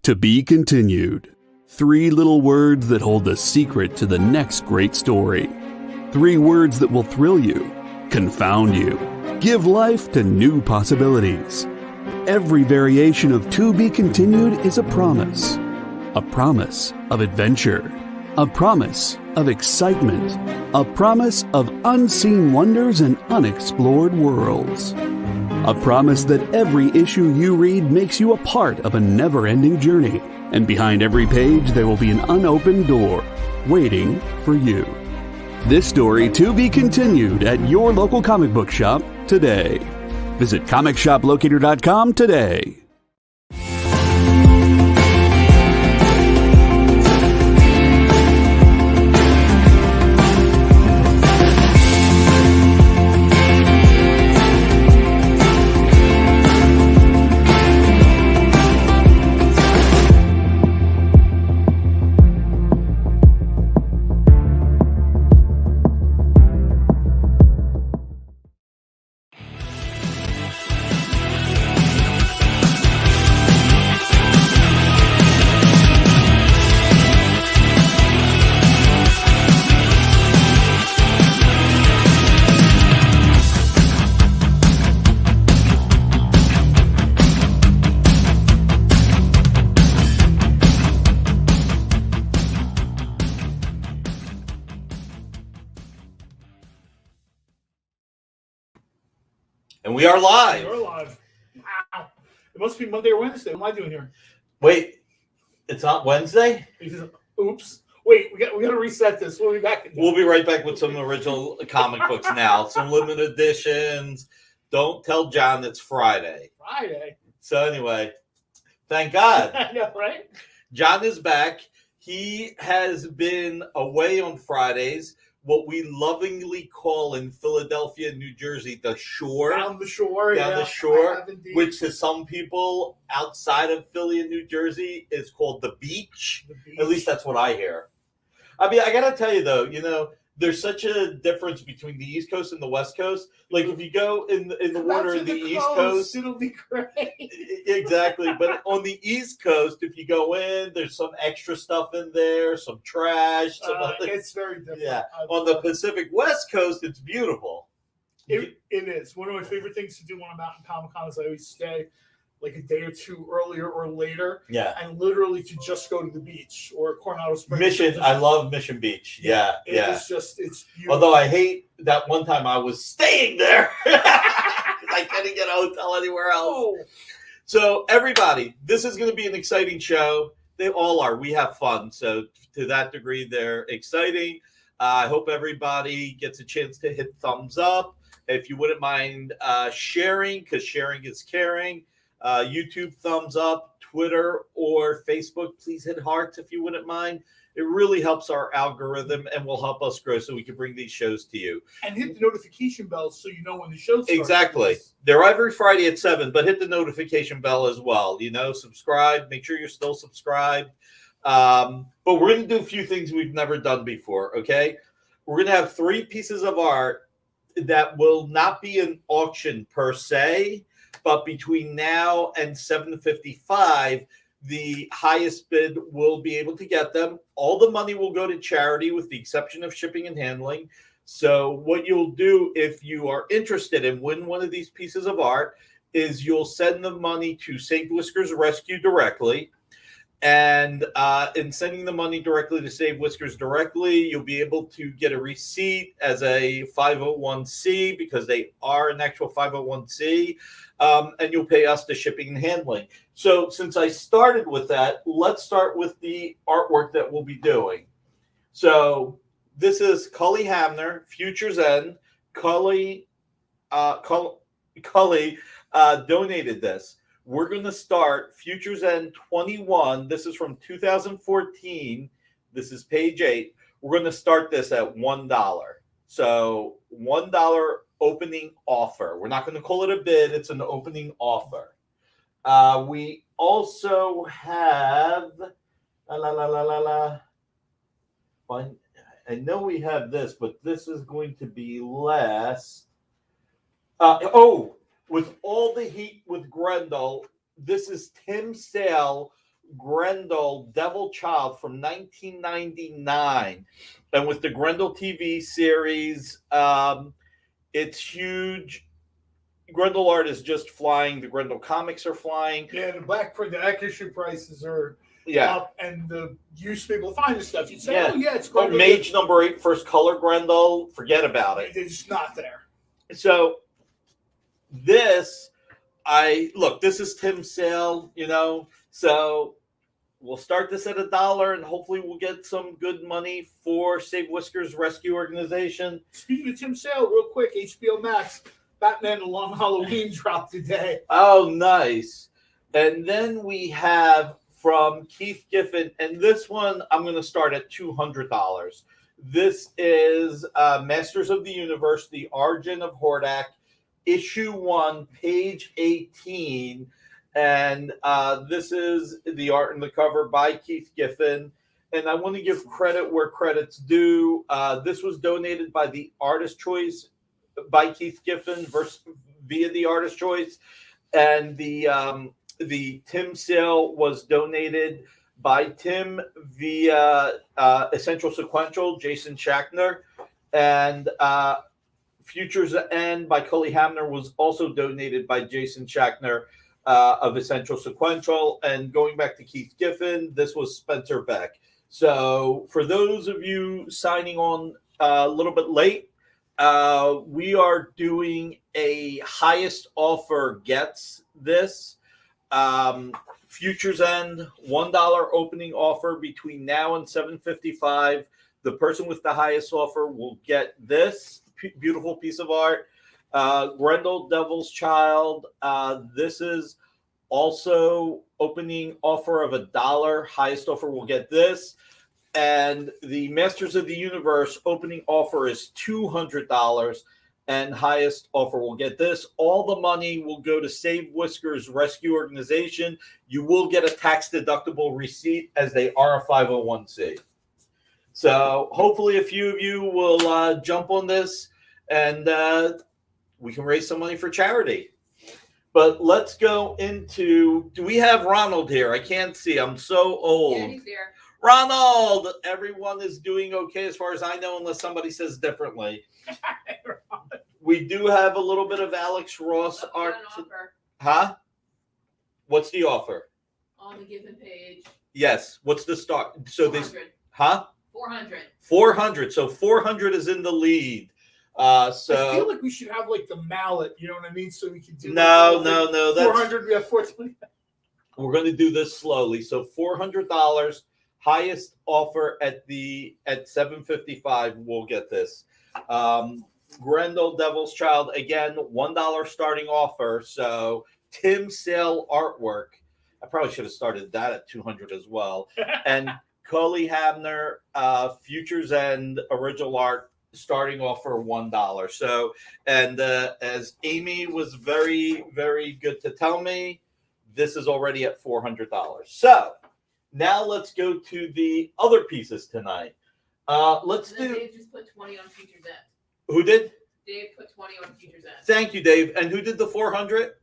To be continued. 3 little words that hold the secret to the next great story. 3 words that will thrill you, confound you, give life to new possibilities. Every variation of To Be Continued is a promise of adventure, a promise of excitement, a promise of unseen wonders and unexplored worlds. A promise that every issue you read makes you a part of a never-ending journey, and behind every page there will be an unopened door waiting for you. This story to be continued at your local comic book shop today. Visit comicshoplocator.com today. And we are live. We're live. Wow. It must be Monday or Wednesday. What am I doing here? Wait, it's not Wednesday? Oops. Wait, we got to reset this. We'll be back. We'll be right back with some original comic books now. Some limited editions. Don't tell John it's Friday. Friday? So anyway, thank God. I know, right? John is back. He has been away on Fridays, what we lovingly call in Philadelphia, New Jersey, the shore. Down the shore. Down the shore, which to some people outside of Philly and New Jersey is called the beach. At least that's what I hear. I mean, I got to tell you, though, you know, there's such a difference between the East Coast and the West Coast. Like, if you go in the water in the East Coast, it'll be great. Exactly. But on the East Coast, if you go in, there's some extra stuff in there, some trash. It's very different. Yeah. On the Pacific West Coast, it's beautiful. It is. One of my favorite things to do when I'm out in Comic-Con is I always stay like a day or two earlier or later. Yeah. And literally to just go to the beach or Coronado Springs. Mission. I love Mission Beach. Yeah. It's beautiful. Although I hate that one time I was staying there. I couldn't get a hotel anywhere else. Oh. So everybody, this is going to be an exciting show. They all are. We have fun. So to that degree, they're exciting. I hope everybody gets a chance to hit thumbs up. If you wouldn't mind sharing, because sharing is caring. YouTube thumbs up, Twitter or Facebook, please hit hearts if you wouldn't mind. It really helps our algorithm and will help us grow so we can bring these shows to you. And hit the notification bell so you know when the show starts. Exactly. They're every Friday at 7, but hit the notification bell as well. You know, subscribe. Make sure you're still subscribed. But we're going to do a few things we've never done before, okay? We're going to have 3 pieces of art that will not be an auction per se, but between now and 7:55, the highest bid will be able to get them. All the money will go to charity with the exception of shipping and handling. So what you'll do if you are interested in win one of these pieces of art is you'll send the money to St. Whiskers Rescue directly. And in sending the money directly to Save Whiskers directly, you'll be able to get a receipt as a 501c because they are an actual 501c. And you'll pay us the shipping and handling. So since I started with that, let's start with the artwork that we'll be doing. So this is Cully Hamner, Future's End. Cully donated this. We're going to start Future's End 21. This is from 2014. This is page 8. We're going to start this at $1. So $1 opening offer. We're not going to call it a bid. It's an opening offer. We also have I know we have this, but this is going to be less. With All the Heat with Grendel, this is Tim Sale Grendel Devil Child from 1999. And with the Grendel TV series, it's huge. Grendel art is just flying. The Grendel comics are flying. Yeah, the black print, the back issue prices are Yeah. up, and the used people find this stuff. You'd say, Yeah. oh, yeah, it's Oh, Grendel. Mage number 8, first color Grendel. Forget about it. It's just not there. So this, this is Tim's sale, so we'll start this at $1 and hopefully we'll get some good money for Save Whiskers Rescue Organization. Speaking of Tim Sale, real quick, HBO Max, Batman: The Long Halloween dropped today. Oh, nice. And then we have from Keith Giffen, and this one I'm going to start at $200. This is Masters of the Universe, The Origin of Hordak, issue 1, page 18. And this is the art and the cover by Keith Giffen. And I want to give credit where credit's due. This was donated by the Artist Choice by Keith Giffen via the Artist Choice. And the Tim sale was donated by Tim via Essential Sequential, Jason Schachner. And Futures End by Cully Hamner was also donated by Jason Schachner of Essential Sequential. And going back to Keith Giffen, this was Spencer Beck. So for those of you signing on a little bit late, we are doing a highest offer gets this. Futures End, $1 opening offer between now and 7:55. The person with the highest offer will get this beautiful piece of art. Grendel Devil's Child. This is also opening offer of $1. Highest offer will get this. And the Masters of the Universe opening offer is $200. And highest offer will get this. All the money will go to Save Whiskers Rescue Organization. You will get a tax-deductible receipt as they are a 501c. So hopefully a few of you will jump on this and we can raise some money for charity. But let's go into, do we have Ronald here? I can't see. I'm so old. Yeah, he's there. Ronald, everyone is doing okay as far as I know, unless somebody says differently. We do have a little bit of Alex Ross art. Huh? What's the offer? On the Giffen page. Yes. What's the start? So this, 400. 400. So 400 is in the lead. I feel like we should have like the mallet, you know what I mean? So we can do no. 400, we have 420. We're going to do this slowly. So $400, highest offer at 7:55. We'll get this. Grendel Devil's Child, again, $1 starting offer. So Tim Sale artwork. I probably should have started that at 200 as well. And Cully Hamner, Futures End original art, starting offer $1. So, and as Amy was very, very good to tell me, this is already at $400. So now let's go to the other pieces tonight. Let's do. Dave just put 20 on Futures End. Who did? Dave put 20 on Futures End. Thank you, Dave. And who did the 400?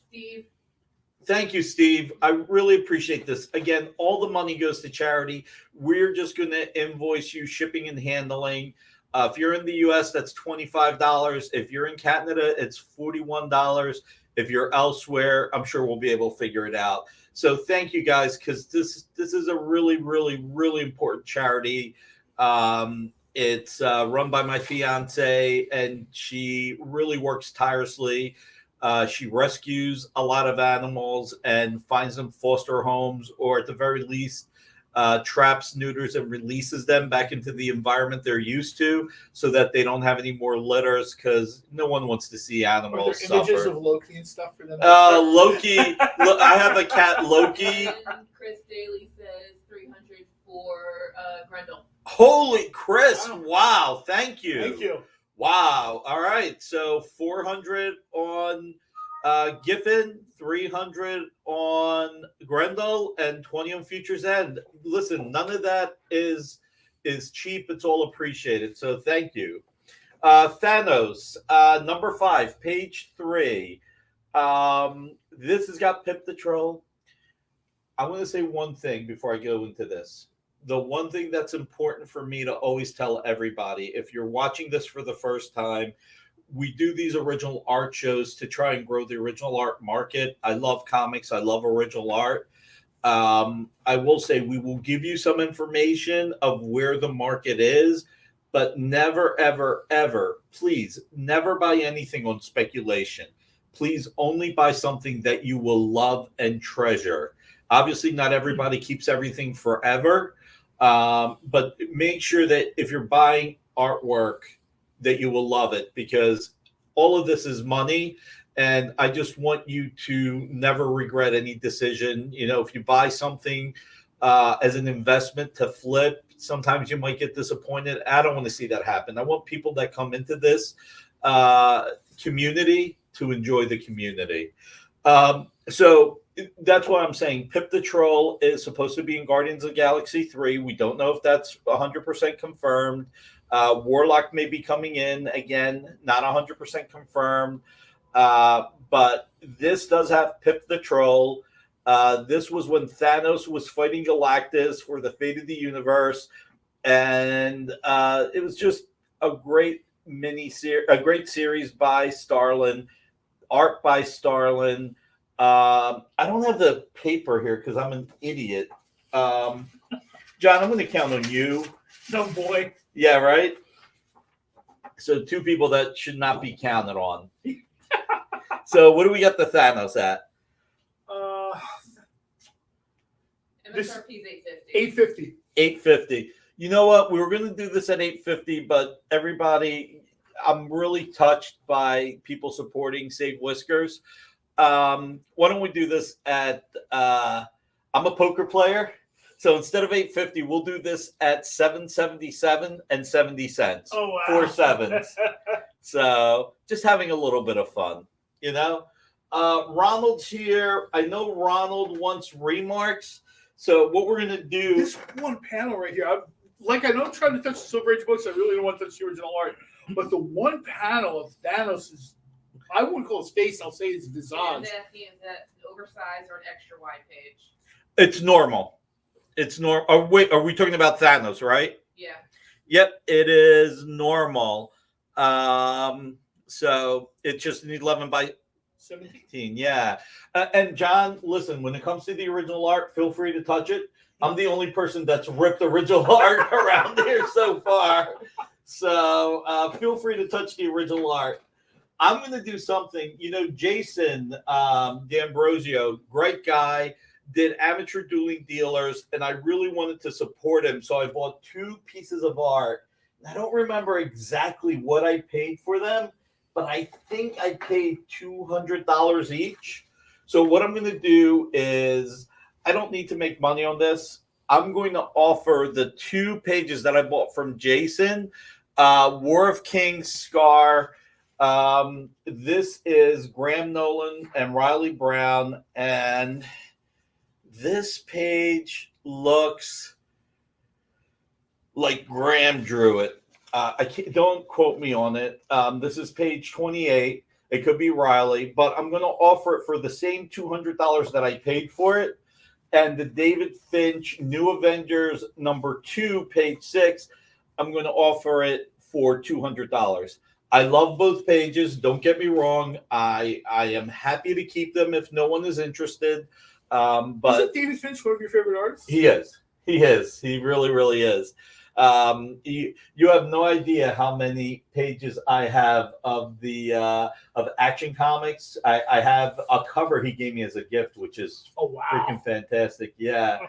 Steve. Thank you, Steve. I really appreciate this. Again, all the money goes to charity. We're just going to invoice you shipping and handling. If you're in the U.S., that's $25. If you're in Canada, it's $41. If you're elsewhere, I'm sure we'll be able to figure it out. So thank you guys, because this is a really, really, really important charity. It's run by my fiance, and she really works tirelessly. She rescues a lot of animals and finds them foster homes, or at the very least, traps, neuters, and releases them back into the environment they're used to, so that they don't have any more litters, because no one wants to see animals Are there images suffer. of Loki and stuff for them? Loki. I have a cat, Loki. And Chris Daly says 300 for Grendel. Holy Chris. Wow. Thank you. Thank you. Wow. All right. So 400 on Giffen, 300 on Grendel, and 20 on Futures End. Listen, none of that is cheap. It's all appreciated. So thank you. Thanos, number 5, page 3. This has got Pip the Troll. I want to say one thing before I go into this. The one thing that's important for me to always tell everybody, if you're watching this for the first time, we do these original art shows to try and grow the original art market. I love comics. I love original art. I will say we will give you some information of where the market is, but never, ever, ever, please, never buy anything on speculation. Please only buy something that you will love and treasure. Obviously, not everybody keeps everything forever, but make sure that if you're buying artwork, that you will love it, because all of this is money. And I just want you to never regret any decision. You know, if you buy something as an investment to flip, sometimes you might get disappointed. I don't want to see that happen. I want people that come into this community to enjoy the community. So that's why I'm saying Pip the Troll is supposed to be in Guardians of the Galaxy 3. We don't know if that's 100% confirmed. Warlock may be coming in again, not 100% confirmed. But this does have Pip the Troll. This was when Thanos was fighting Galactus for the fate of the universe. And it was just a great series by Starlin, art by Starlin. I don't have the paper here because I'm an idiot. John, I'm going to count on you. No boy. Yeah, right? So 2 people that should not be counted on. So what do we got the Thanos at? MSRP is $850. $850. $850. You know what? We were going to do this at $850, but everybody, I'm really touched by people supporting Save Whiskers. Why don't we do this at, I'm a poker player. So instead of $850, we'll do this at $7.77 and 70 cents. Oh, wow. 4 sevens. So just having a little bit of fun, you know. Ronald's here. I know Ronald wants remarks. So what we're gonna do? This one panel right here. I know I'm trying to touch the Silver Age books. I really don't want to touch the original art. But the one panel of Thanos is, I wouldn't call his face. I'll say his visage. And that oversized or an extra wide page. It's normal. It's normal. Oh, wait, are we talking about Thanos, right? Yeah. Yep, it is normal. So it's just an 11 by 17. Yeah. And John, listen, when it comes to the original art, feel free to touch it. I'm the only person that's ripped original art around here so far. So feel free to touch the original art. I'm going to do something. You know, Jason D'Ambrosio, great guy, did Amateur Dueling Dealers, and I really wanted to support him. So I bought 2 pieces of art. I don't remember exactly what I paid for them, but I think I paid $200 each. So what I'm going to do is, I don't need to make money on this. I'm going to offer the 2 pages that I bought from Jason, War of Kings Scar. This is Graham Nolan and Riley Brown, and this page looks like Graham drew it. Don't quote me on it. This is page 28. It could be Riley, but I'm going to offer it for the same $200 that I paid for it. And the David Finch New Avengers #2, page 6, I'm going to offer it for $200. I love both pages. Don't get me wrong. I am happy to keep them if no one is interested. But Isn't David Finch one of your favorite artists? He is. He really, really is. You have no idea how many pages I have of the of Action Comics. I have a cover he gave me as a gift, which is freaking fantastic. Yeah,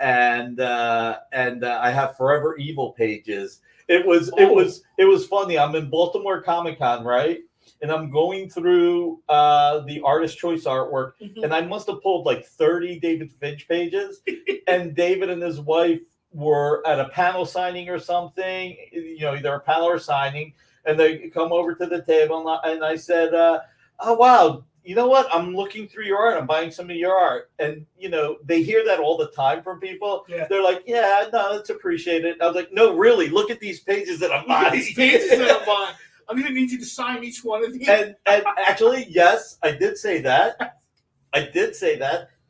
and I have Forever Evil pages. It was funny. I'm in Baltimore Comic Con, right? And I'm going through the artist choice artwork, and I must have pulled like 30 David Finch pages. And David and his wife were at a panel signing or something, you know, either a panel or signing, and they come over to the table, and I said, "Oh wow, you know what? I'm looking through your art. I'm buying some of your art." And you know, they hear that all the time from people. Yeah. They're like, "Yeah, no, that's appreciated." I was like, "No, really, look at these pages that I'm buying. These pages that I'm buying. I'm going to need you to sign each one of these." And actually, yes, I did say that.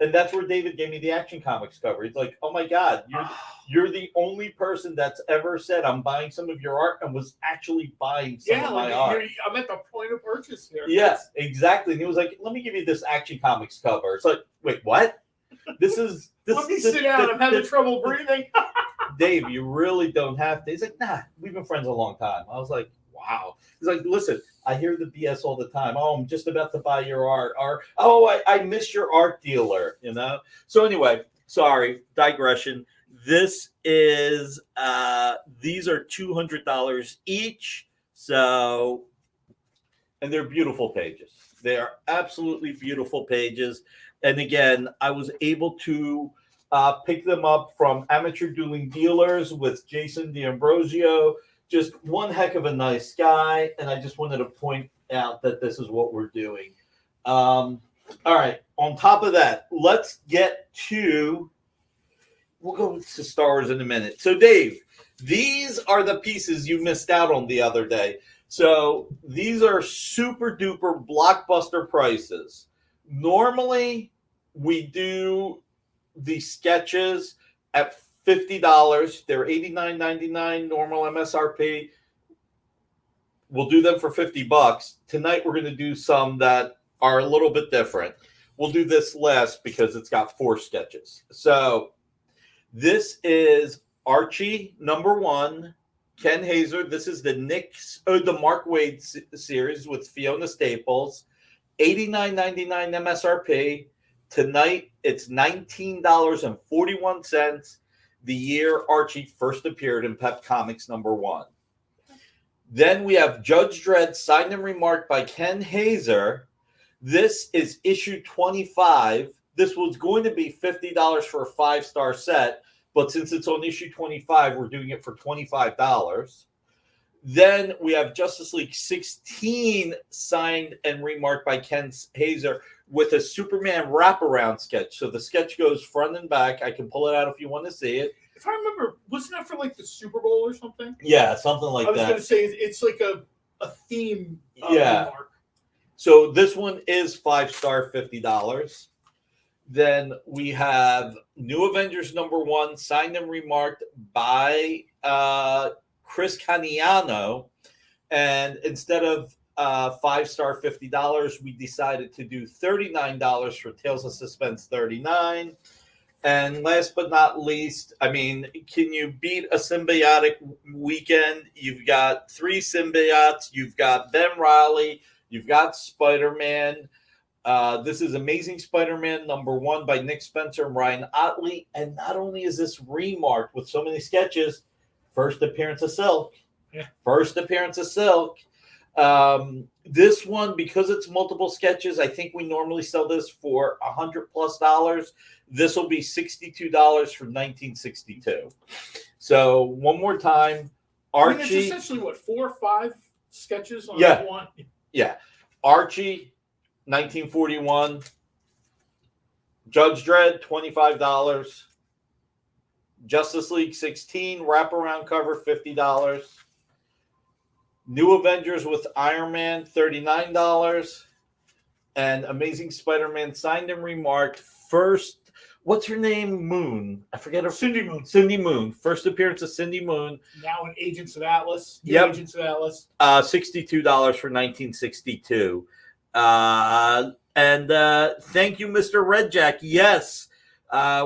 And that's where David gave me the Action Comics cover. He's like, "Oh my God, you're the only person that's ever said I'm buying some of your art and was actually buying some of my art." I'm at the point of purchase here. Yes, exactly. And he was like, "Let me give you this Action Comics cover." It's like, wait, what? This is this. Let me sit down. I'm having trouble breathing. Dave, you really don't have to. He's like, "Nah, we've been friends a long time." I was like, "Wow." He's like, "Listen, I hear the BS all the time. Oh, I'm just about to buy your art. Or, oh, I miss your art dealer, you know?" So anyway, sorry, digression. This is these are $200 each. So, and they're beautiful pages. They are absolutely beautiful pages. And again, I was able to pick them up from Amateur Dueling Dealers with Jason D'Ambrosio. Just one heck of a nice guy. And I just wanted to point out that this is what we're doing. All right. On top of that, let's get to, we'll go to Star Wars in a minute. So, Dave, these are the pieces you missed out on the other day. So these are super duper blockbuster prices. Normally, we do the sketches at $50. They're $89.99 normal MSRP. We'll do them for $50. Tonight, we're going to do some that are a little bit different. We'll do this last because it's got 4 sketches. So this is Archie #1. Ken Hazer. This is the the Mark Waid series with Fiona Staples. $89.99 MSRP. Tonight, it's $19.41. The year Archie first appeared in Pep Comics #1. Then we have Judge Dredd, signed and remarked by Ken Hazer. This is issue 25. This was going to be $50 for a 5-star set, but since it's on issue 25, we're doing it for $25. Then we have Justice League 16 signed and remarked by Ken Hazer with a Superman wraparound sketch. So the sketch goes front and back. I can pull it out if you want to see it. If I remember, wasn't that for like the Super Bowl or something? Yeah, something like that. I was going to say it's like a theme. Remark. So this one is 5-star, $50. Then we have New Avengers #1, signed and remarked by Chris Caniano. And instead of 5-star, $50, we decided to do $39 for Tales of Suspense 39. And last but not least, I mean, can you beat a symbiotic weekend? You've got 3 symbiotes. You've got Ben Reilly. You've got Spider-Man. This is Amazing Spider-Man #1 by Nick Spencer and Ryan Ottley. And not only is this remarked with so many sketches, first appearance of Silk. Yeah. First appearance of Silk. This one, because it's multiple sketches, I think we normally sell this for $100+. This will be $62 for 1962. So one more time, Archie. I mean, it's essentially what, 4 or 5 sketches on one. Yeah, Archie, 1941. Judge Dredd, $25. Justice League 16 wraparound cover, $50. New Avengers with Iron Man, $39. And Amazing Spider-Man signed and remarked first. What's her name? Moon. I forget her. Cindy Moon. Cindy Moon. First appearance of Cindy Moon. Now in Agents of Atlas. Yep. Agents of Atlas. $62 for 1962. And thank you, Mr. Redjack. Yes,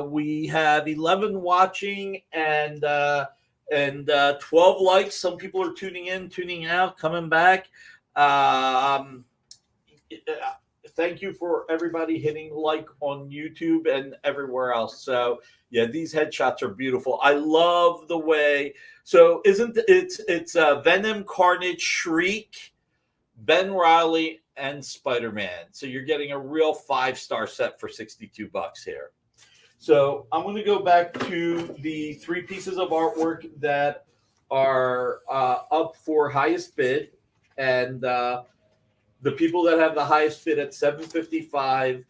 we have 11 watching and 12 likes. Some people are tuning in, tuning out, coming back. Thank you for everybody hitting like on YouTube and everywhere else. So yeah, these headshots are beautiful. I love the way. So it's Venom, Carnage, Shriek, Ben Reilly, and Spider-Man. So you're getting a real 5-star set for $62 here. So I'm going to go back to the 3 pieces of artwork that are up for highest bid, and the people that have the highest bid at $755,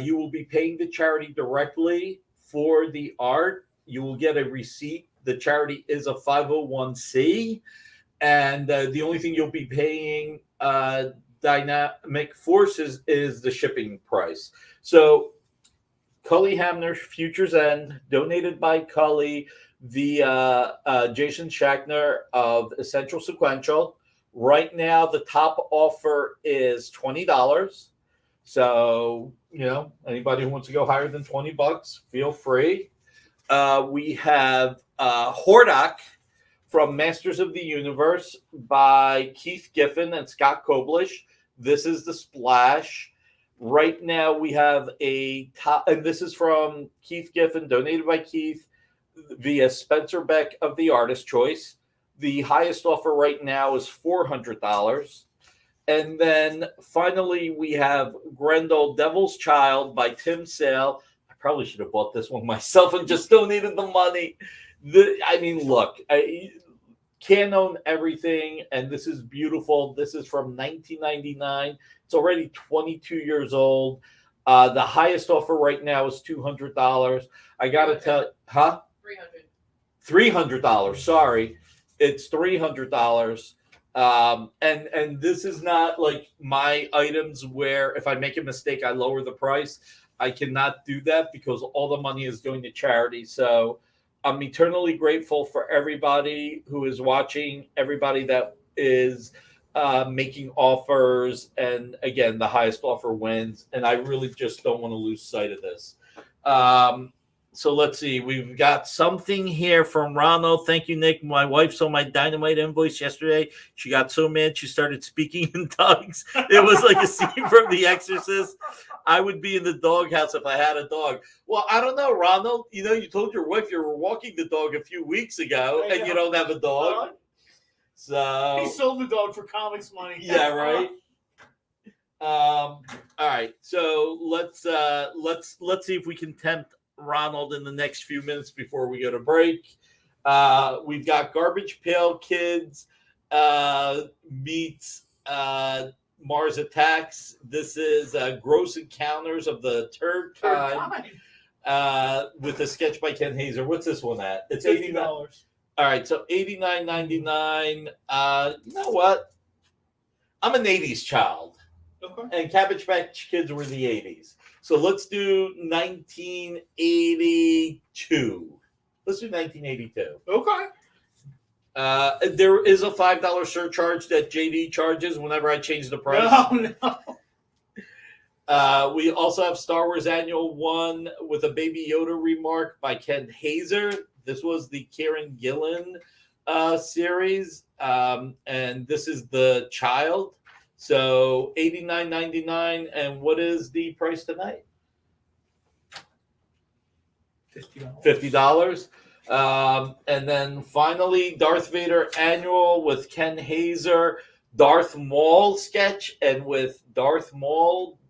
you will be paying the charity directly for the art. You will get a receipt. The charity is a 501c, and the only thing you'll be paying Dynamic Forces is the shipping price. So Cully Hamner, Future's End, donated by Cully via Jason Schachner of Essential Sequential. Right now, the top offer is $20. So, anybody who wants to go higher than $20, feel free. We have Hordak from Masters of the Universe by Keith Giffen and Scott Koblish. This is the splash. Right now we have a top, and this is from Keith Giffen, donated by Keith via Spencer Beck of the Artist Choice. The highest offer right now is $400. And then finally we have Grendel Devil's Child by Tim Sale. I probably should have bought this one myself and just donated the money. Look, can't own everything, and this is beautiful. This is from 1999. It's already 22 years old. The highest offer right now is $200. I got to tell, huh? $300. Sorry, it's $300. And this is not like my items where if I make a mistake, I lower the price. I cannot do that because all the money is going to charity. So I'm eternally grateful for everybody who is watching, everybody that is making offers. And again, the highest offer wins. And I really just don't want to lose sight of this. So let's see. We've got something here from Ronald. Thank you, Nick. My wife saw my Dynamite invoice yesterday. She got so mad she started speaking in tongues. It was like a scene from The Exorcist. I would be in the doghouse if I had a dog. Well, I don't know, Ronald. You told your wife you were walking the dog a few weeks ago, and you don't have a dog. So he sold the dog for comics money. Yeah, right. All right. So let's see if we can tempt Ronald in the next few minutes before we go to break. We've got Garbage Pail Kids meets Mars Attacks. This is Gross Encounters of the Third Kind with a sketch by Ken Hazer. What's this one at? It's $80. All right, so $89.99. You know what? I'm an 80s child. Okay. And Cabbage Patch Kids were the 80s. So let's do 1982. Let's do 1982. Okay. There is a $5 surcharge that JD charges whenever I change the price. No. We also have Star Wars Annual 1 with a Baby Yoda remark by Ken Hazer. This was the Kieran Gillen series. And this is The Child. So $89.99. And what is the price tonight? $50. And then finally, Darth Vader Annual with Ken Hazer, Darth Maul sketch, and with Darth Maul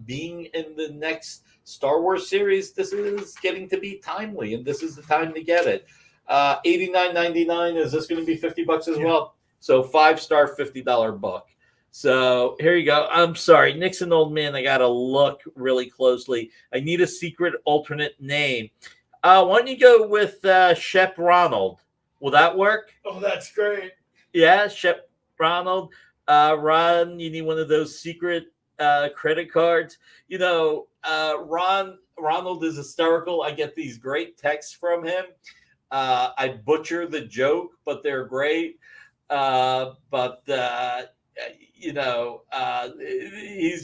being in the next Star Wars series, this is getting to be timely, and this is the time to get it. $89.99. Is this going to be $50 as well? So 5-star $50 book. So here you go. I'm sorry, Nick's an old man. I got to look really closely. I need a secret alternate name. Why don't you go with Shep Ronald? Will that work? Oh, that's great. Yeah, Shep Ronald. Ron, you need one of those secret credit cards. Ronald is hysterical. I get these great texts from him. I butcher the joke, but they're great. He's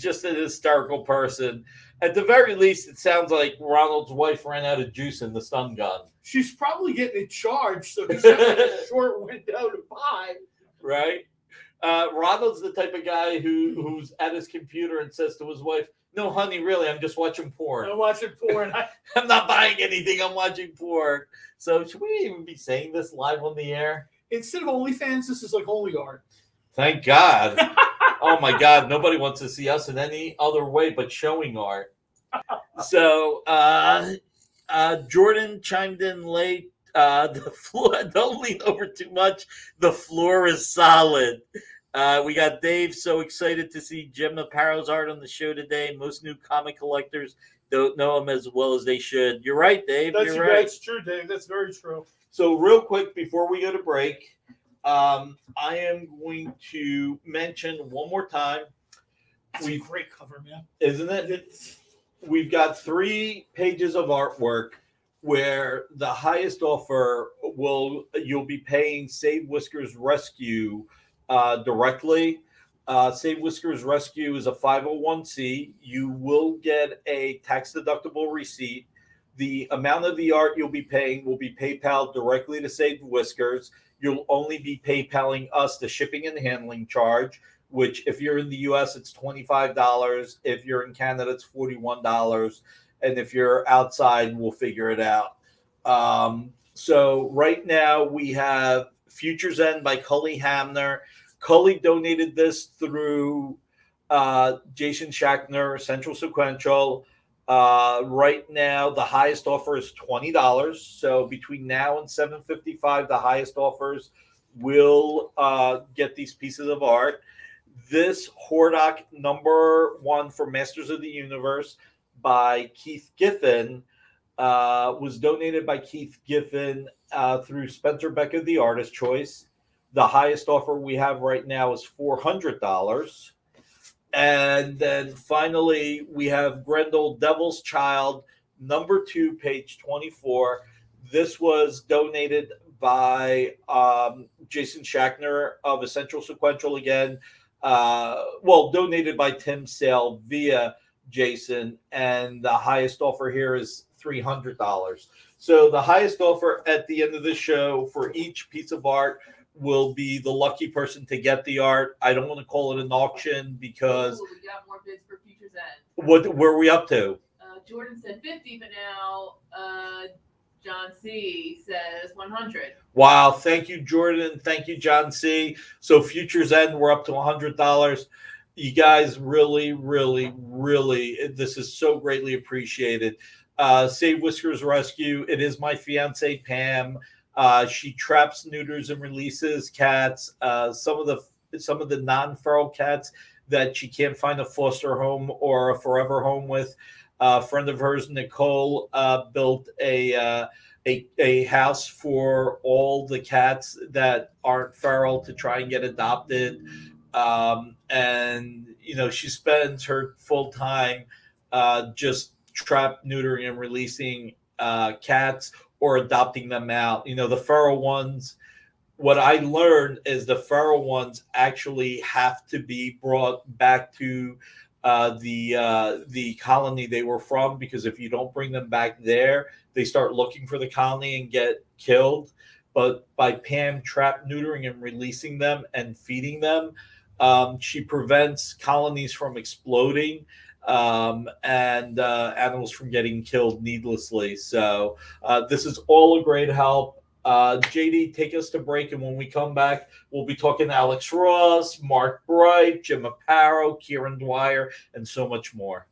just an hysterical person. At the very least, it sounds like Ronald's wife ran out of juice in the stun gun. She's probably getting it charged, so he's got a short window to buy. Right? Ronald's the type of guy who's at his computer and says to his wife, "No, honey, really, I'm just watching porn. I'm watching porn. I'm not buying anything. I'm watching porn." So should we even be saying this live on the air? Instead of OnlyFans, this is like OnlyArt. Thank God. Oh, my God. Nobody wants to see us in any other way but showing art. So Jordan chimed in late. The floor, don't lean over too much. The floor is solid. We got Dave so excited to see Jim Apparel's art on the show today. Most new comic collectors don't know him as well as they should. You're right, Dave. You're right. That's true, Dave. That's very true. So real quick before we go to break, I am going to mention one more time. That's a great cover, man. Isn't it? we've got 3 pages of artwork where the highest offer you'll be paying Save Whiskers Rescue directly. Save Whiskers Rescue is a 501c. You will get a tax-deductible receipt. The amount of the art you'll be paying will be PayPal directly to Save Whiskers. You'll only be PayPaling us the shipping and handling charge, which if you're in the US, it's $25. If you're in Canada, it's $41. And if you're outside, we'll figure it out. So right now we have Future's End by Cully Hamner. Cully donated this through Jason Schachner, Central Sequential. Right now, the highest offer is $20. So between now and $7.55, the highest offers will get these pieces of art. This Hordak #1 for Masters of the Universe by Keith Giffen was donated by Keith Giffen through Spencer Becker, the Artist Choice. The highest offer we have right now is $400. And then finally, we have Grendel Devil's Child, #2, page 24. This was donated by Jason Schachner of Essential Sequential again. Donated by Tim Sale via Jason. And the highest offer here is $300. So the highest offer at the end of the show for each piece of art will be the lucky person to get the art. I don't want to call it an auction because we got more bids for Future's End. Where are we up to? Jordan said 50, but now John C says 100. Wow, thank you, Jordan. Thank you, John C. So Future's End, we're up to $100. You guys really, really, really, this is so greatly appreciated. Save Whiskers Rescue. It is my fiance Pam. She traps, neuters, and releases cats. Some of the non-feral cats that she can't find a foster home or a forever home with. A friend of hers, Nicole, built a house for all the cats that aren't feral to try and get adopted. And she spends her full time just trap, neutering, and releasing cats or adopting them out. The feral ones, what I learned is the feral ones actually have to be brought back to the colony they were from, because if you don't bring them back there, they start looking for the colony and get killed. But by Pam trap, neutering, and releasing them and feeding them, she prevents colonies from exploding and animals from getting killed needlessly. So this is all a great help. JD, take us to break, and when we come back, we'll be talking Alex Ross, Mark Bright, Jim Aparo, Kieran Dwyer, and so much more.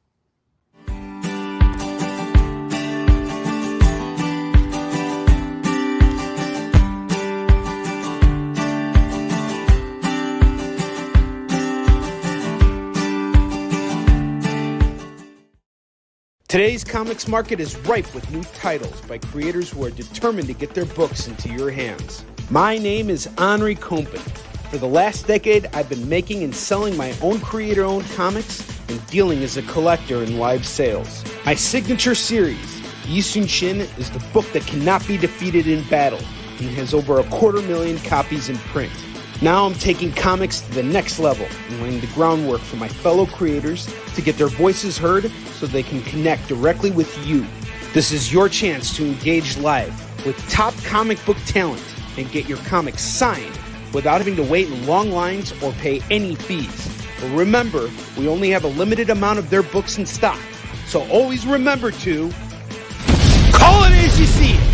Today's comics market is ripe with new titles by creators who are determined to get their books into your hands. My name is Henri Compen. For the last decade, I've been making and selling my own creator-owned comics and dealing as a collector in live sales. My signature series, Yi Sun Shin, is the book that cannot be defeated in battle and has over 250,000 copies in print. Now I'm taking comics to the next level and laying the groundwork for my fellow creators to get their voices heard so they can connect directly with you. This is your chance to engage live with top comic book talent and get your comics signed without having to wait in long lines or pay any fees. But remember, we only have a limited amount of their books in stock. So always remember to call it as you see it.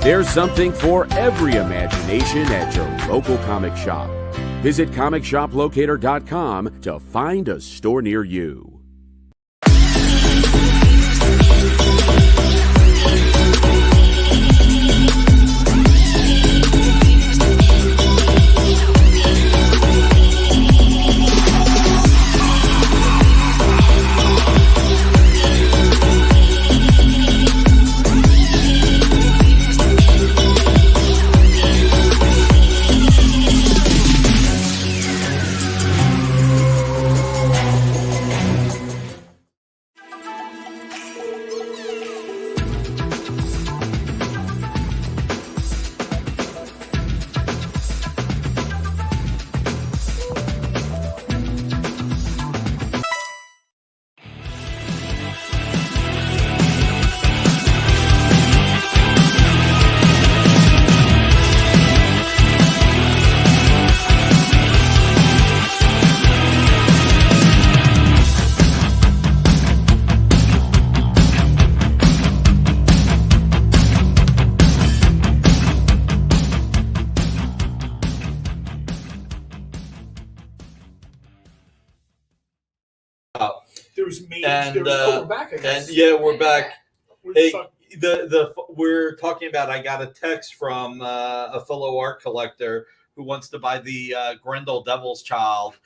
There's something for every imagination at your local comic shop. Visit ComicShopLocator.com to find a store near you. was Mage. And, There was, we're back, I guess. And yeah, we're back. We're Hey, stuck. we're talking about. I got a text from a fellow art collector who wants to buy the Grendel Devil's Child,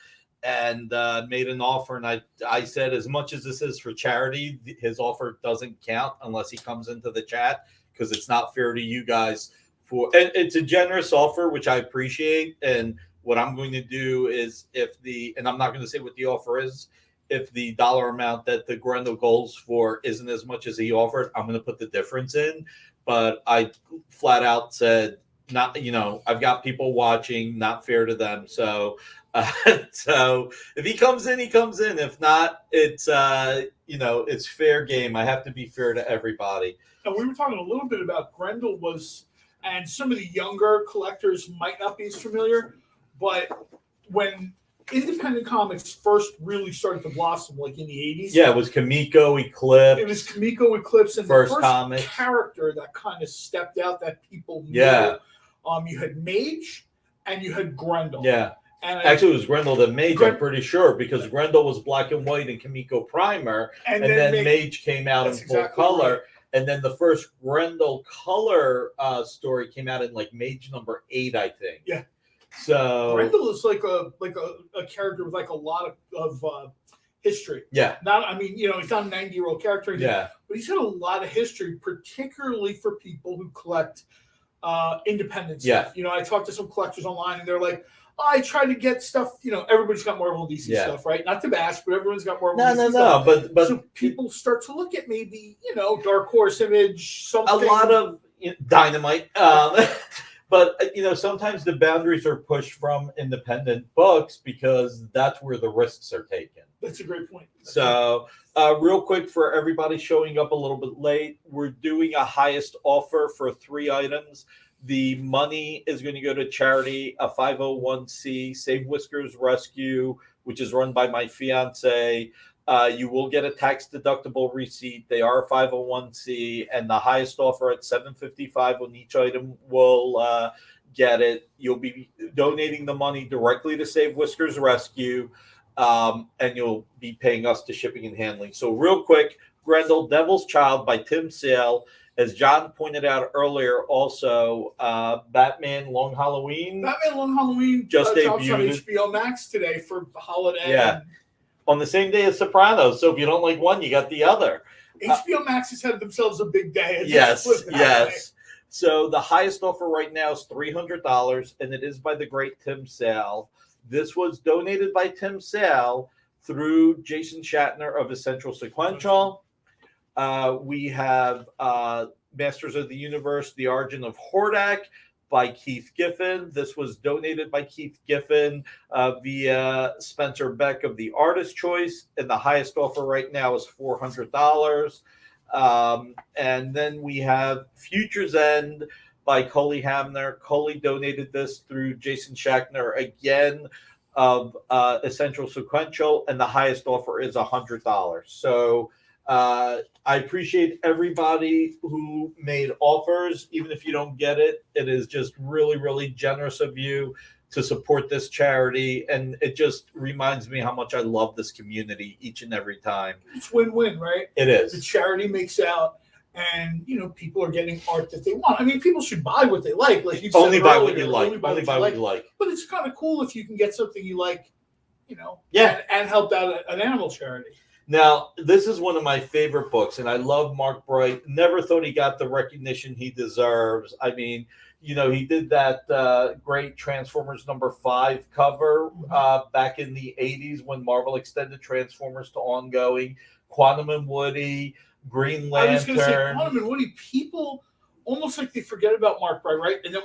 and made an offer. And I said, as much as this is for charity, his offer doesn't count unless he comes into the chat, because it's not fair to you guys. And it's a generous offer, which I appreciate. And what I'm going to do is, and I'm not going to say what the offer is, if the dollar amount that the Grendel goes for isn't as much as he offered, I'm going to put the difference in. But I flat out said, not, I've got people watching, not fair to them. So, so if he comes in, he comes in. If not, it's, it's fair game. I have to be fair to everybody. And we were talking a little bit about Grendel and some of the younger collectors might not be as familiar, but when independent comics first really started to blossom, like in the 80s. Yeah, it was Kimiko Eclipse. It was Kimiko Eclipse, and first the first comics. character that kind of stepped out that people knew. Yeah. You had Mage and you had Grendel. Yeah. And Actually, it was Grendel that Mage, I'm Gren- pretty sure, because Grendel was black and white and Kimiko Primer, and then Mage came out in That's full exactly color. right. And then the first Grendel color story came out in like Mage number 8, I think. Yeah. So Grendel is like a character with like a lot of history. yeah, He's not a 90-year-old character. yeah, But he's had a lot of history, particularly for people who collect independent stuff. Yeah. I talked to some collectors online, and they're like, I try to get stuff. Everybody's got Marvel DC Yeah. stuff, right? Not to bash, but everyone's got Marvel no, DC no, stuff. no. But So people start to look at maybe, Dark Horse Image, something. a lot of Dynamite. But sometimes the boundaries are pushed from independent books because that's where the risks are taken. That's a great point. So, real quick, for everybody showing up a little bit late, we're doing a highest offer for 3 items. The money is going to go to charity, a 501c, Save Whiskers Rescue, which is run by my fiance. You will get a tax-deductible receipt. They are a 501c, and the highest offer at $7.55 on each item will get it. You'll be donating the money directly to Save Whiskers Rescue, and you'll be paying us to shipping and handling. So real quick, Grendel Devil's Child by Tim Sale. As John pointed out earlier, also, Batman Long Halloween. Batman Long Halloween Just drops on debuted. HBO Max today for the holiday. Yeah. On the same day as Sopranos. So if you don't like one, you got the other. HBO Max has had themselves a big day. Yes, Let's put it that way. yes. So the highest offer right now is $300, and it is by the great Tim Sale. This was donated by Tim Sale through Jason Shatner of Essential Sequential. We have Masters of the Universe, The Origin of Hordak by Keith Giffen. This was donated by Keith Giffen via Spencer Beck of The Artist Choice, and the highest offer right now is $400. And then we have Future's End by Coley Hamner. Coley donated this through Jason Shatner again of Essential Sequential, and the highest offer is $100. So I appreciate everybody who made offers. Even if you don't get it, it is just really, really generous of you to support this charity. And it just reminds me how much I love this community each and every time. It's win-win, right? It The is. charity makes out, and people are getting art that they want. I mean, people should buy what they like you said Only buy what earlier, you like. only buy Only buy what you like. But it's kind of cool if you can get something you like, Yeah. and help out an animal charity. Now, this is one of my favorite books, and I love Mark Bright. Never thought he got the recognition he deserves. I mean, he did that great Transformers #5 cover back in the 80s when Marvel extended Transformers to ongoing. Quantum and Woody, Green Lantern. I was going to say, Quantum and Woody, people almost like they forget about Mark Bright, right? And then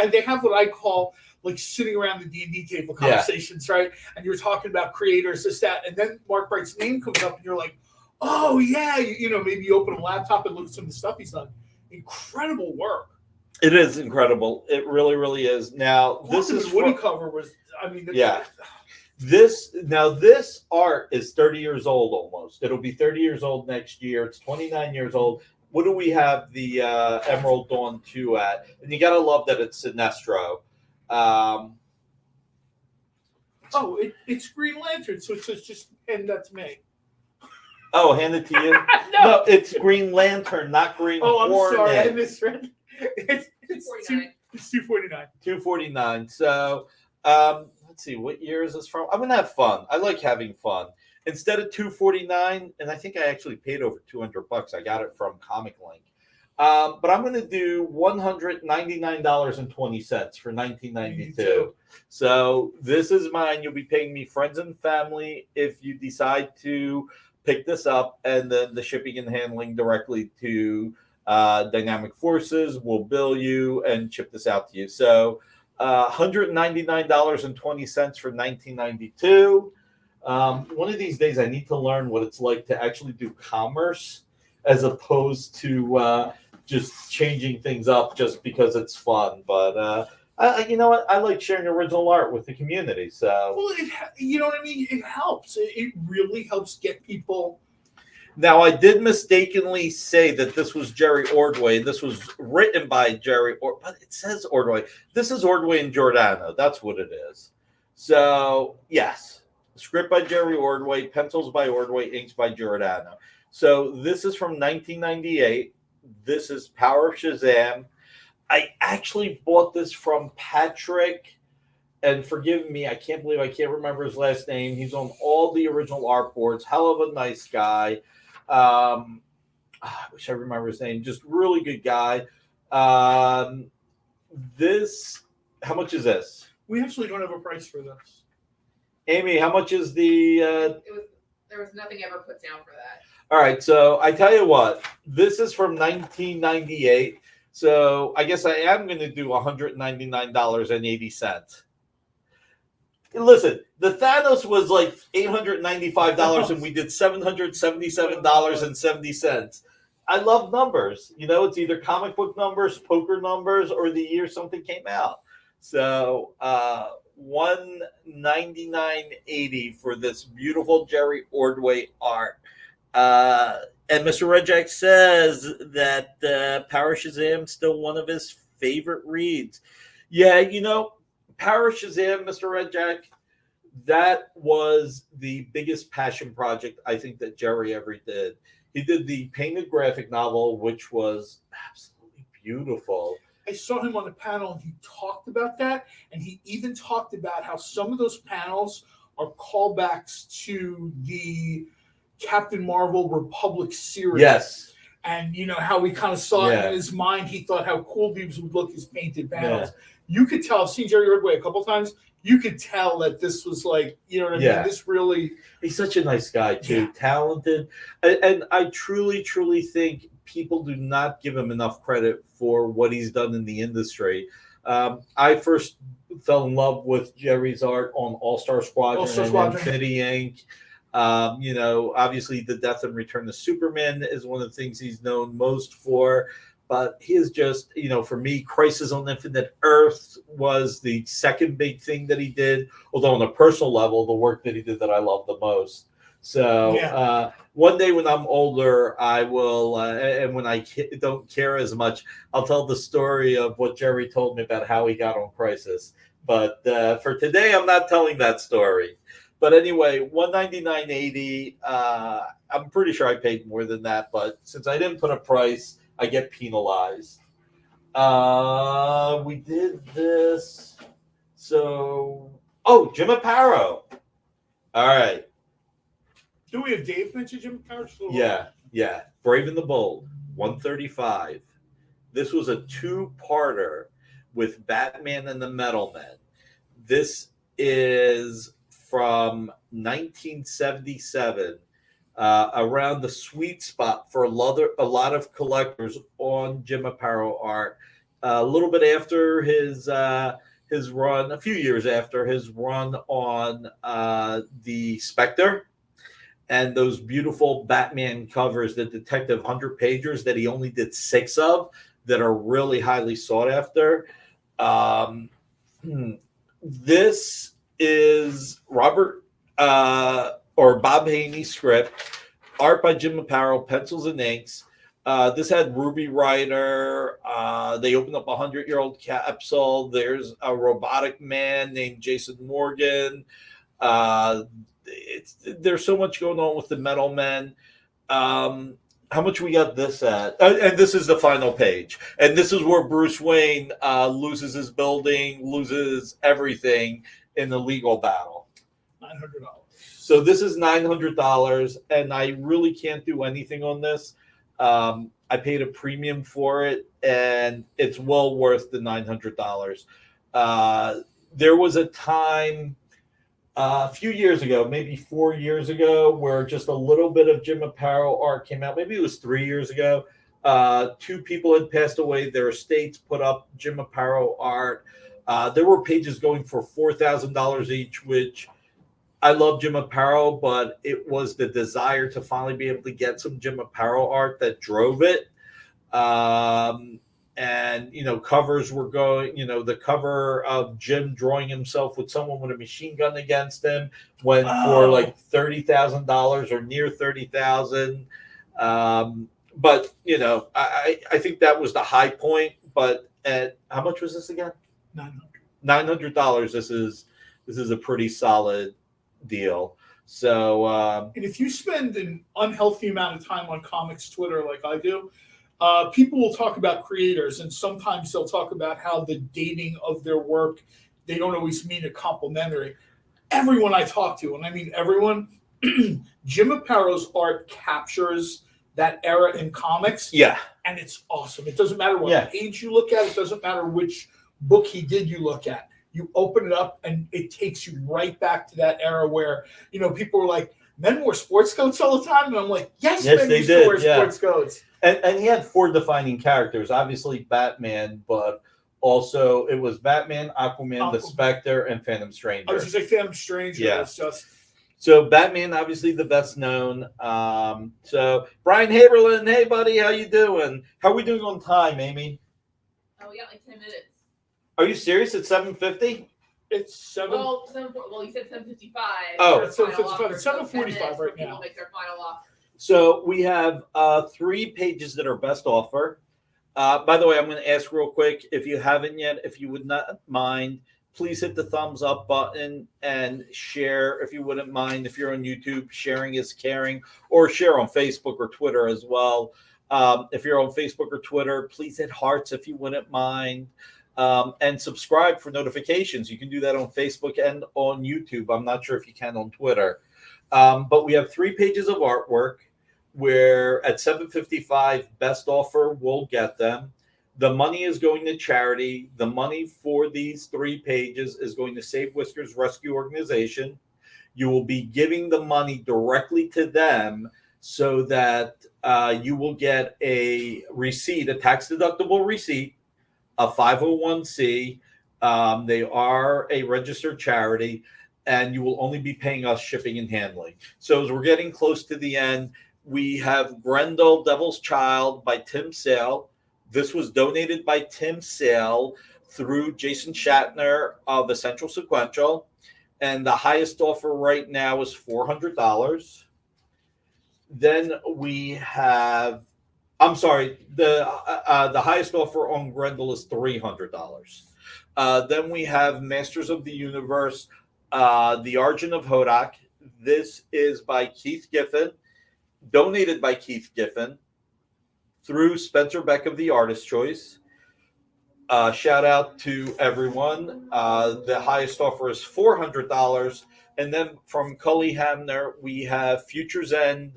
and they have what I call sitting around the D&D table conversations, right? And you're talking about creators, this, that, and then Mark Bright's name comes up, and you're like, oh yeah, maybe you open a laptop and look at some of the stuff he's done. Incredible work. It is incredible. It really, really is. Now, this Quantum is and Woody cover was, Yeah. This art is 30 years old almost. It'll be 30 years old next year. It's 29 years old. What do we have the Emerald Dawn 2 at? And you got to love that it's Sinestro. It's Green Lantern, so it's just, and that's me. Oh, hand it to you. No, it's Green Lantern, not Green Oh, I'm Hornet. sorry, I misread. It's $2.49. $2.49. $2.49. So let's see, what year is this from? I'm gonna have fun. I like having fun. Instead of $2.49, and I think I actually paid over $200. I got it from Comic Link. But I'm going to do $199.20 for 1992. So this is mine. You'll be paying me friends and family if you decide to pick this up, and then the shipping and handling directly to Dynamic Forces will bill you and ship this out to you. So $199.20 for 1992. One of these days, I need to learn what it's like to actually do commerce as opposed to just changing things up just because it's fun. But you know what? I like sharing original art with the community. So, Well, you know what I mean? It helps. It really helps get people. now, I did mistakenly say that this was Jerry Ordway. This was written by Jerry, but it says Ordway. This is Ordway and Giordano. That's what it is. So, yes, script by Jerry Ordway, pencils by Ordway, inks by Giordano. So this is from 1998. This is Power of Shazam. I actually bought this from Patrick, and forgive me, I can't believe I can't remember his last name. He's on all the original art boards. Hell of a nice guy. I wish I remember his name. Just really good guy. This, how much is this? We actually don't have a price for this. Amy, how much is the There was nothing ever put down for that. All right, so I tell you what, this is from 1998. So I guess I am going to do $199.80. Listen, the Thanos was like $895, and we did $777.70. I love numbers. You know, it's either comic book numbers, poker numbers, or the year something came out. So $199.80 for this beautiful Jerry Ordway art. And Mr. Redjack says that Power Shazam still one of his favorite reads. Yeah, you know, Power Shazam, Mr. Redjack, that was the biggest passion project I think that Jerry ever did. He did the painted graphic novel, which was absolutely beautiful. I saw him on the panel, and he talked about that, and he even talked about how some of those panels are callbacks to the Captain Marvel Republic series. Yes. And you know how he kind of saw it in his mind. He thought how cool these would look as painted panels. You could tell. I've seen Jerry Ordway a couple times. You could tell that this was like, you know what I mean? This really. He's such a nice guy too, talented, and I truly, truly think people do not give him enough credit for what he's done in the industry. I first fell in love with Jerry's art on All-Star Squadron and Infinity Inc. You know, obviously the Death and Return of Superman is one of the things he's known most for, but he is just, you know, for me, Crisis on Infinite Earth was the second big thing that he did, although on a personal level, the work that he did that I love the most. So one day when I'm older, I will, and when I don't care as much, I'll tell the story of what Jerry told me about how he got on Crisis. But for today, I'm not telling that story. But anyway, $199.80. I'm pretty sure I paid more than that, but since I didn't put a price, I get penalized. We did this. So, Jim Aparo. All right. Do we have Dave mention Jim Aparo? Yeah. Brave and the Bold, 135. This was a two-parter with Batman and the Metal Men. This is from 1977, around the sweet spot for a lot of collectors on Jim Aparo art. A little bit after his run, a few years after his run on the Spectre, and those beautiful Batman covers, the Detective 100-pagers that he only did 6 of, that are really highly sought after. This is Bob Haney's script, art by Jim Aparo, pencils and inks. This had Ruby Rider. They opened up a 100-year-old capsule. There's a robotic man named Jason Morgan. There's so much going on with the Metal Men. How much we got this at? And this is the final page. And this is where Bruce Wayne loses his building, loses everything in the legal battle. $900. So this is $900, and I really can't do anything on this. I paid a premium for it, and it's well worth the $900. There was a time a few years ago, maybe 4 years ago, where just a little bit of Jim Aparo art came out. Maybe it was 3 years ago. 2 people had passed away. Their estates put up Jim Aparo art. There were pages going for $4,000 each, which I love Jim Aparo, but it was the desire to finally be able to get some Jim Aparo art that drove it. And, covers were going, the cover of Jim drawing himself with someone with a machine gun against him went for like $30,000 or near $30,000. But, I think that was the high point. But at how much was this again? $900. This is a pretty solid deal. So, and if you spend an unhealthy amount of time on comics Twitter like I do, people will talk about creators, and sometimes they'll talk about how the dating of their work, they don't always mean it complimentary. Everyone I talk to, and I mean everyone, Jim Aparo's art captures that era in comics. Yeah. And it's awesome. It doesn't matter what page you look at. It doesn't matter which book he did you look at. You open it up, and it takes you right back to that era where, people were like, men wore sports coats all the time. And I'm like, yes men they used did to wear sports coats. And he had 4 defining characters, obviously Batman, but also it was Batman, Aquaman, the Spectre, and Phantom Stranger. I was going to say Phantom Stranger. Yeah. It's just... So Batman, obviously the best known. So Brian Haberlin, hey buddy, how you doing? How are we doing on time, Amy? Oh, we got like 10 minutes. Are you serious? It's 7:50? It's 7. Well, you said 7:55. Oh, it's 7:55. It's 7:45 right now. People make their final offer. So we have 3 pages that are best offer. By the way, I'm going to ask real quick, if you haven't yet, if you would not mind, please hit the thumbs up button and share if you wouldn't mind. If you're on YouTube, sharing is caring, or share on Facebook or Twitter as well. If you're on Facebook or Twitter, please hit hearts if you wouldn't mind. And subscribe for notifications. You can do that on Facebook and on YouTube. I'm not sure if you can on Twitter. But we have 3 pages of artwork where at $7.55 best offer will get them. The money is going to charity. The money for these 3 pages is going to Save Whiskers Rescue Organization. You will be giving the money directly to them so that you will get a receipt, a tax-deductible receipt, a 501c. They are a registered charity, and you will only be paying us shipping and handling. So as we're getting close to the end, we have Grendel, Devil's Child by Tim Sale. This was donated by Tim Sale through Jason Shatner of Essential Sequential. And the highest offer right now is $400. Then we have, the highest offer on Grendel is $300. Then we have Masters of the Universe, The Argent of Hodak. This is by Keith Giffen, donated by Keith Giffen through Spencer Beck of The Artist Choice. Shout out to everyone. The highest offer is $400. And then from Cully Hamner, we have Future's End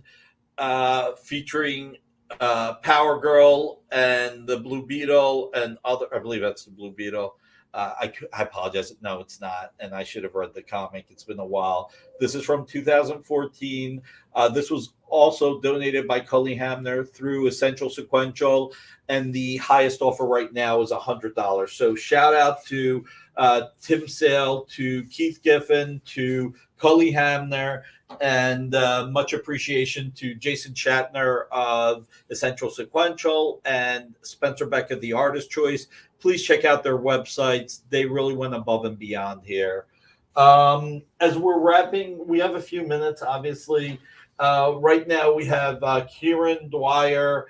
featuring Power Girl and the Blue Beetle and other, I believe that's the Blue Beetle. I apologize. No, it's not. And I should have read the comic. It's been a while. This is from 2014. This was also donated by Cully Hamner through Essential Sequential. And the highest offer right now is $100. So shout out to Tim Sale, to Keith Giffen, to Cully Hamner, and much appreciation to Jason Shatner of Essential Sequential and Spencer Beck of The Artist Choice. Please check out their websites. They really went above and beyond here. As we're wrapping, we have a few minutes, obviously. Right now we have Kieran Dwyer.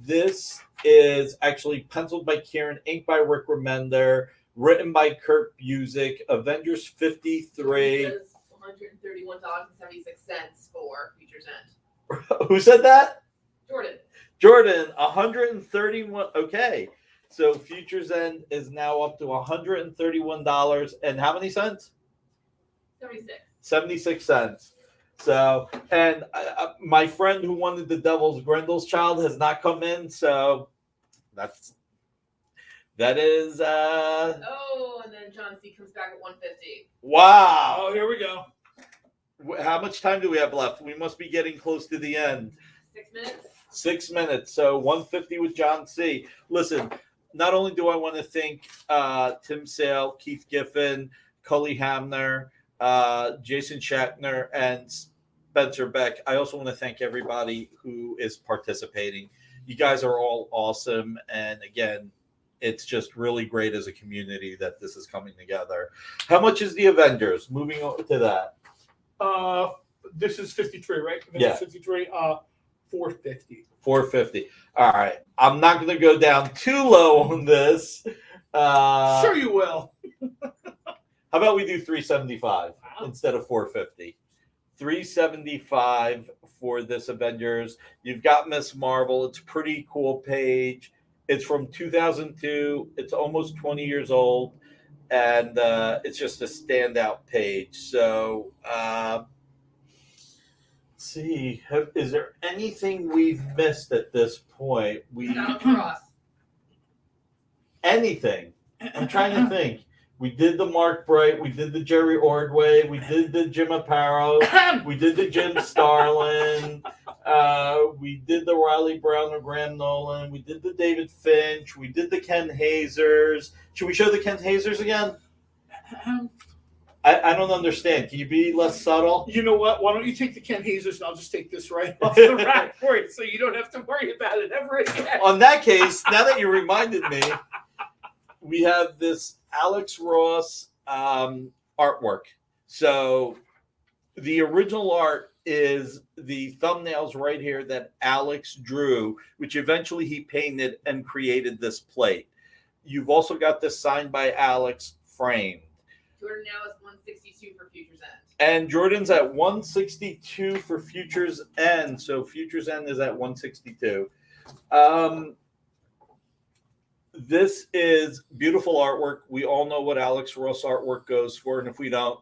This is actually penciled by Kieran, inked by Rick Remender, written by Kurt Busiek. Avengers 53. It says $131.76 for Future's End. Who said that? Jordan. 131. Okay. So Futures End is now up to $131 and how many cents? 76 cents. So, and my friend who wanted the Devil's Grendel's Child has not come in. So that is. Oh, and then John C comes back at 150. Wow. Oh, here we go. How much time do we have left? We must be getting close to the end. 6 minutes. 6 minutes. So 150 with John C. Listen, not only do I want to thank Tim Sale, Keith Giffen, Cully Hamner, Jason Shatner, and Spencer Beck. I also want to thank everybody who is participating. You guys are all awesome. And again, it's just really great as a community that this is coming together. How much is the Avengers? Moving over to that. This is 53, right? Yeah. 53. 450. 450. All right. I'm not going to go down too low on this. Sure you will. How about we do 375 instead of 450? 375 for this Avengers. You've got Miss Marvel. It's a pretty cool page. It's from 2002. It's almost 20 years old. And it's just a standout page. So, let's see. Is there anything we've missed at this point? Alex Ross. Anything. I'm trying to think. We did the Mark Bright. We did the Jerry Ordway. We did the Jim Aparo. We did the Jim Starlin. We did the Riley Brown or Graham Nolan. We did the David Finch. We did the Ken Hazers. Should we show the Ken Hazers again? I don't understand. Can you be less subtle? You know what? Why don't you take the Ken Hazers and I'll just take this right off the rack for you so you don't have to worry about it ever again. On that case, now that you reminded me, we have this Alex Ross artwork. So the original art is the thumbnails right here that Alex drew, which eventually he painted and created this plate. You've also got this signed by Alex framed. Jordan now is 162 for Futures End. And Jordan's at 162 for Futures End. So Futures End is at 162. This is beautiful artwork. We all know what Alex Ross artwork goes for. And if we don't,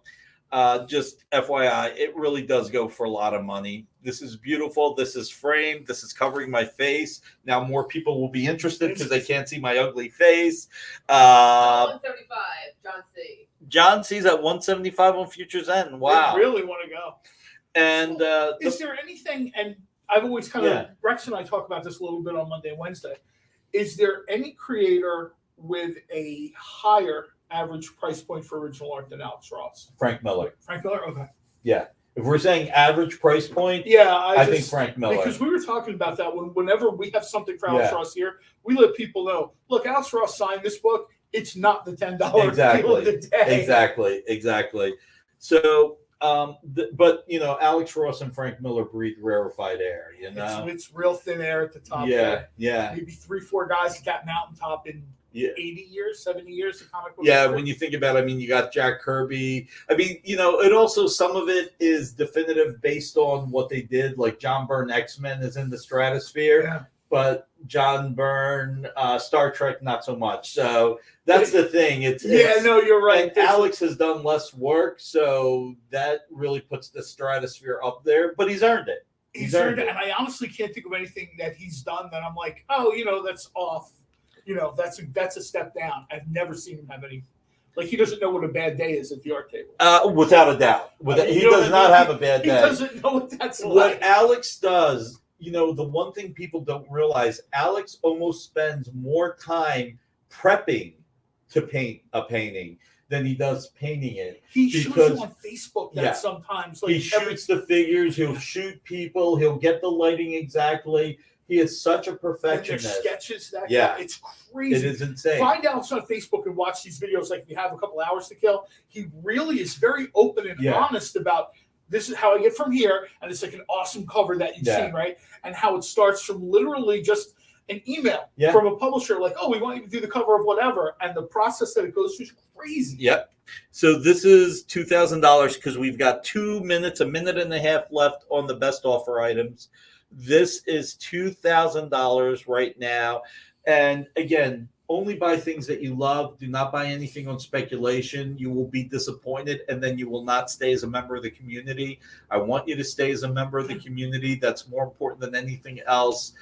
just FYI, it really does go for a lot of money. This is beautiful. This is framed. This is covering my face. Now more people will be interested because they can't see my ugly face. 175, John C. John C's at 175 on Futures End. Wow. I really want to go. And is there anything, and I've always kind of, Rex and I talk about this a little bit on Monday and Wednesday. Is there any creator with a higher average price point for original art than Alex Ross? Frank Miller. Frank Miller? Okay. Yeah. If we're saying average price point, yeah, I think Frank Miller. Because we were talking about that whenever we have something for Alex Ross here, we let people know, look, Alex Ross signed this book. It's not the $10 deal of the day. Exactly. So, but, you know, Alex Ross and Frank Miller breathe rarefied air, you know? It's real thin air at the top. Yeah. Maybe 3-4 guys at that mountaintop in 80 years, 70 years of comic book history. When you think about it, I mean, you got Jack Kirby. I mean, you know, it also, some of it is definitive based on what they did. Like John Byrne X-Men is in the stratosphere, but John Byrne Star Trek, not so much. So that's the thing. You're right. And Alex has done less work, so that really puts the stratosphere up there, but he's earned it. He's earned it. And I honestly can't think of anything that he's done that I'm like, oh, you know, that's off. You know, that's a step down. I've never seen him have any. Like, he doesn't know what a bad day is at the art table. Without a doubt. He does not have a bad day. He doesn't know what that's like. What Alex does, you know, the one thing people don't realize, Alex almost spends more time prepping to paint a painting than he does painting it. He shows you on Facebook that sometimes. Like, he shoots the figures. He'll shoot people. He'll get the lighting exactly. He is such a perfectionist. And sketches that guy. It's crazy. It is insane. Find Alex on Facebook and watch these videos. Like, if you have a couple hours to kill, he really is very open and honest about, this is how I get from here, and it's like an awesome cover that you've seen, right? And how it starts from literally just an email Yeah. from a publisher like, oh, we want you to do the cover of whatever, and the process that it goes through is crazy. Yep. So this is $2,000 because we've got 2 minutes, a minute and a half left on the best offer items. This is $2,000 right now. And again, only buy things that you love. Do not buy anything on speculation. You will be disappointed, and then you will not stay as a member of the community. I want you to stay as a member of the community. That's more important than anything else.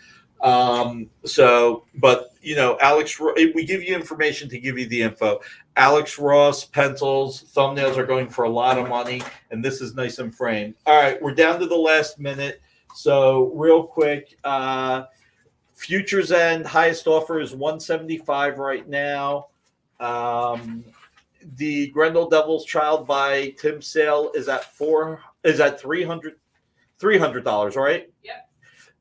But you know, Alex, we give you information to give you the info. Alex Ross pencils, thumbnails are going for a lot of money, and this is nice and framed. All right, we're down to the last minute. So real quick, Futures End highest offer is $175 right now. The Grendel Devil's Child by Tim Sale is at $300, right? Yep.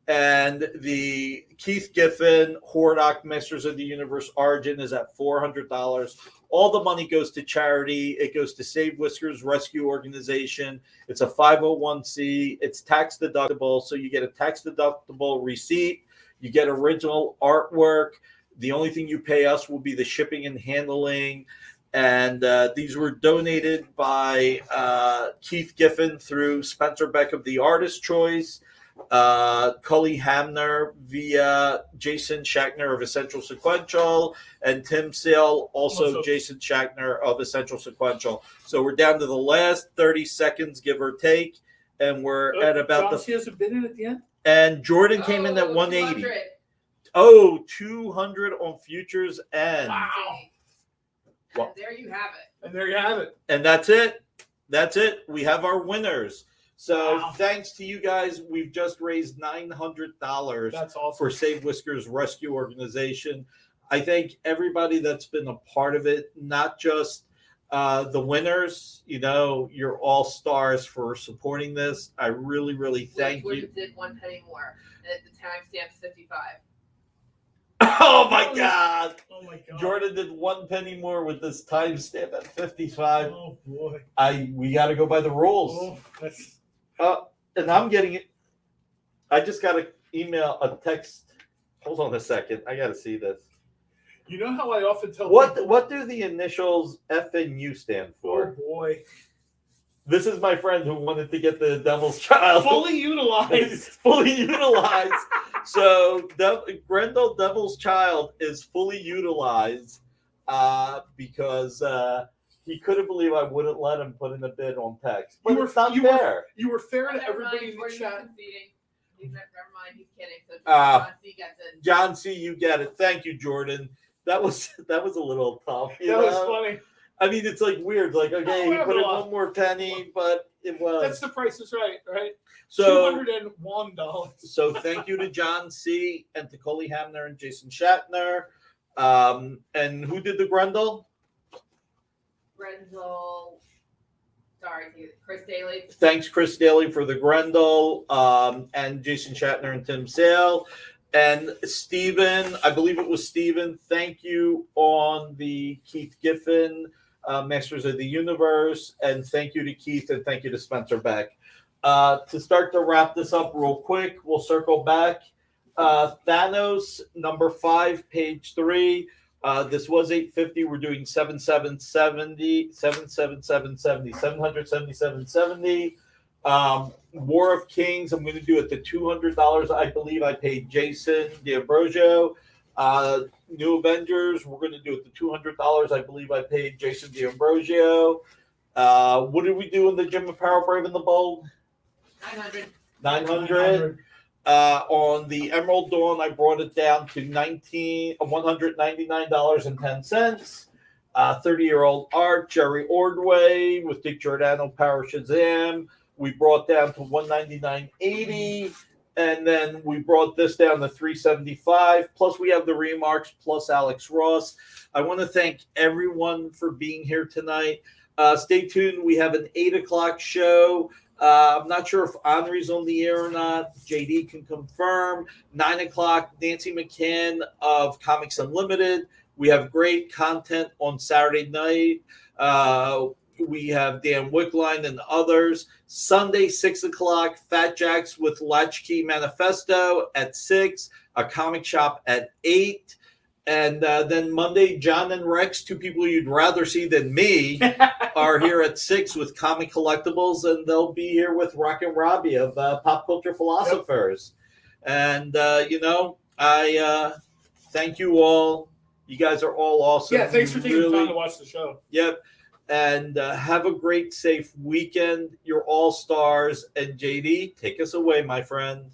And the Keith Giffen Hordak Masters of the Universe Origin is at $400. All the money goes to charity. It goes to Save Whiskers Rescue Organization. It's a 501c. It's tax deductible, so you get a tax deductible receipt. You get original artwork. The only thing you pay us will be the shipping and handling. And these were donated by Keith Giffen through Spencer Beck of The Artist Choice, Cully Hamner via Jason Schachner of Essential Sequential, and Tim Sale, also Jason Schachner of Essential Sequential. So we're down to the last 30 seconds, give or take, and we're at about John C. hasn't been in at the end? And Jordan came in at 180. 200. Oh, 200 on Futures End. Wow. And there you have it. And there you have it. And that's it. That's it. We have our winners. So Wow. thanks to you guys, we've just raised $900 That's awesome. for Save Whiskers Rescue Organization. I thank everybody that's been a part of it, not just the winners. You know, you're all stars for supporting this. I really, really thank you. Did 1 penny more. And the timestamp's 55. Oh my God. Oh my God. Jordan did 1 penny more with this timestamp at 55. Oh boy. We got to go by the rules. Oh, that's... And I'm getting it. I just got an email, a text. Hold on a second. I got to see this. You know how I often tell people, What do the initials F and U stand oh for? boy, This is my friend who wanted to get the Devil's Child fully utilized. fully utilized. So Grendel Devil's Child is fully utilized because he couldn't believe I wouldn't let him put in a bid on text. But it's not fair. You were fair to Never everybody mind, in the Jordan's chat. conceding. Never mind, he's kidding. So Ah. John C gets it. John C., you get it. Thank you, Jordan. That was a little tough. That was funny. I mean, it's like weird. Like, okay, he put in well. one more penny, but it was. That's the Price is Right, right? So, $201. so thank you to John C. and to Coley Hamner and Jason Shatner. And who did the Grendel? Renzel. Sorry, Chris Daly. Thanks, Chris Daly, for the Grendel, and Jason Shatner and Tim Sale. And Steven, I believe it was Steven, thank you on the Keith Giffen Masters of the Universe. And thank you to Keith, and thank you to Spencer Beck. To start to wrap this up real quick, we'll circle back. Thanos, number 5, page 3. This was 850. We're doing 777.70. War of Kings, I'm going to do it to $200. I believe I paid Jason D'Ambrosio. New Avengers, we're going to do it to $200. I believe I paid Jason D'Ambrosio. What did we do in the Jim Apparel Brave and the Bold? 900. 900. On the Emerald Dawn, I brought it down to $199.10. 30-year-old art, Jerry Ordway with Dick Giordano, Power Shazam. We brought down to $199.80, and then we brought this down to $375. Plus, we have the remarks plus Alex Ross. I want to thank everyone for being here tonight. Stay tuned. We have an 8:00 show. I'm not sure if Henri's on the air or not. JD can confirm. 9:00, Nancy McCann of Comics Unlimited. We have great content on Saturday night. we have Dan Wickline and others. Sunday, 6 o'clock, Fat Jacks with Latchkey Manifesto at 6, a comic shop at 8. And then Monday, John and Rex, two people you'd rather see than me, are here at 6 with Comic Collectibles, and they'll be here with Rock and Robbie of Pop Culture Philosophers. Yep. And, I thank you all. You guys are all awesome. Yeah, thanks for taking the time to watch the show. Yep. And have a great, safe weekend. You're all stars. And JD, take us away, my friend.